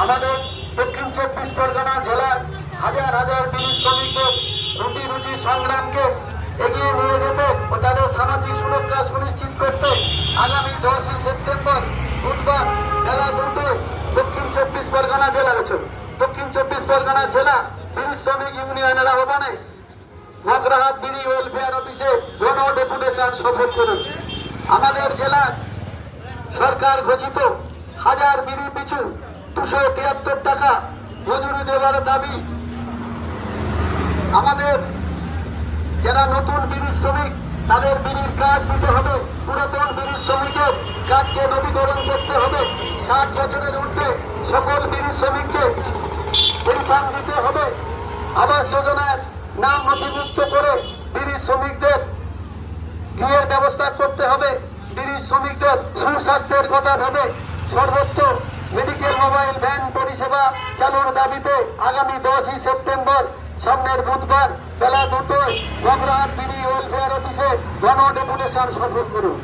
আমাদের দক্ষিণ 24 পরগনা জেলার হাজার হাজার বিড়ি শ্রমিকদের রুটি রুটি সংগ্রামকে এগিয়ে নিয়ে যেতে ও তাদের সামাজিক সুরক্ষা সুনিশ্চিত করতে আগামী 10ই সেপ্টেম্বর বুধবার বেলা 2টায় দক্ষিণ 24 পরগনা জেলা বিড়ি শ্রমিক ইউনিয়নের আহ্বানে মগরাহাট বিড়ি ওয়েলফেয়ার অফিসে গণ ডেপুটেশন সফল করুন। আমাদের জেলার সরকার ঘোষিত হাজার বিড়ি পিছু 273 টাকা মজুরি দেওয়ার দাবি, আমাদের যারা নতুন বিড়ি শ্রমিক তাদের বিড়ির কার্ড দিতে হবে, পুরাতন বিড়ি শ্রমিকের কার্ডকে নবীকরণ করতে হবে, 60 বছরের ঊর্ধ্বে সকল বিড়ি শ্রমিককে পেনশন দিতে হবে, আবাস যোজনার নাম নথিভুক্ত করে বিড়ি শ্রমিকদের গৃহের ব্যবস্থা করতে হবে, বিড়ি শ্রমিকদের সুস্বাস্থ্যের কথা ভেবে সর্বোচ্চ মেডিকেল মোবাইল ভ্যান পরিষেবা চালুর দাবিতে আগামী 10ই সেপ্টেম্বর সামনের বুধবার বেলা 2টায় মগরাহাট বিড়ি ওয়েলফেয়ার অফিসে গণ ডেপুটেশন সফল করুন।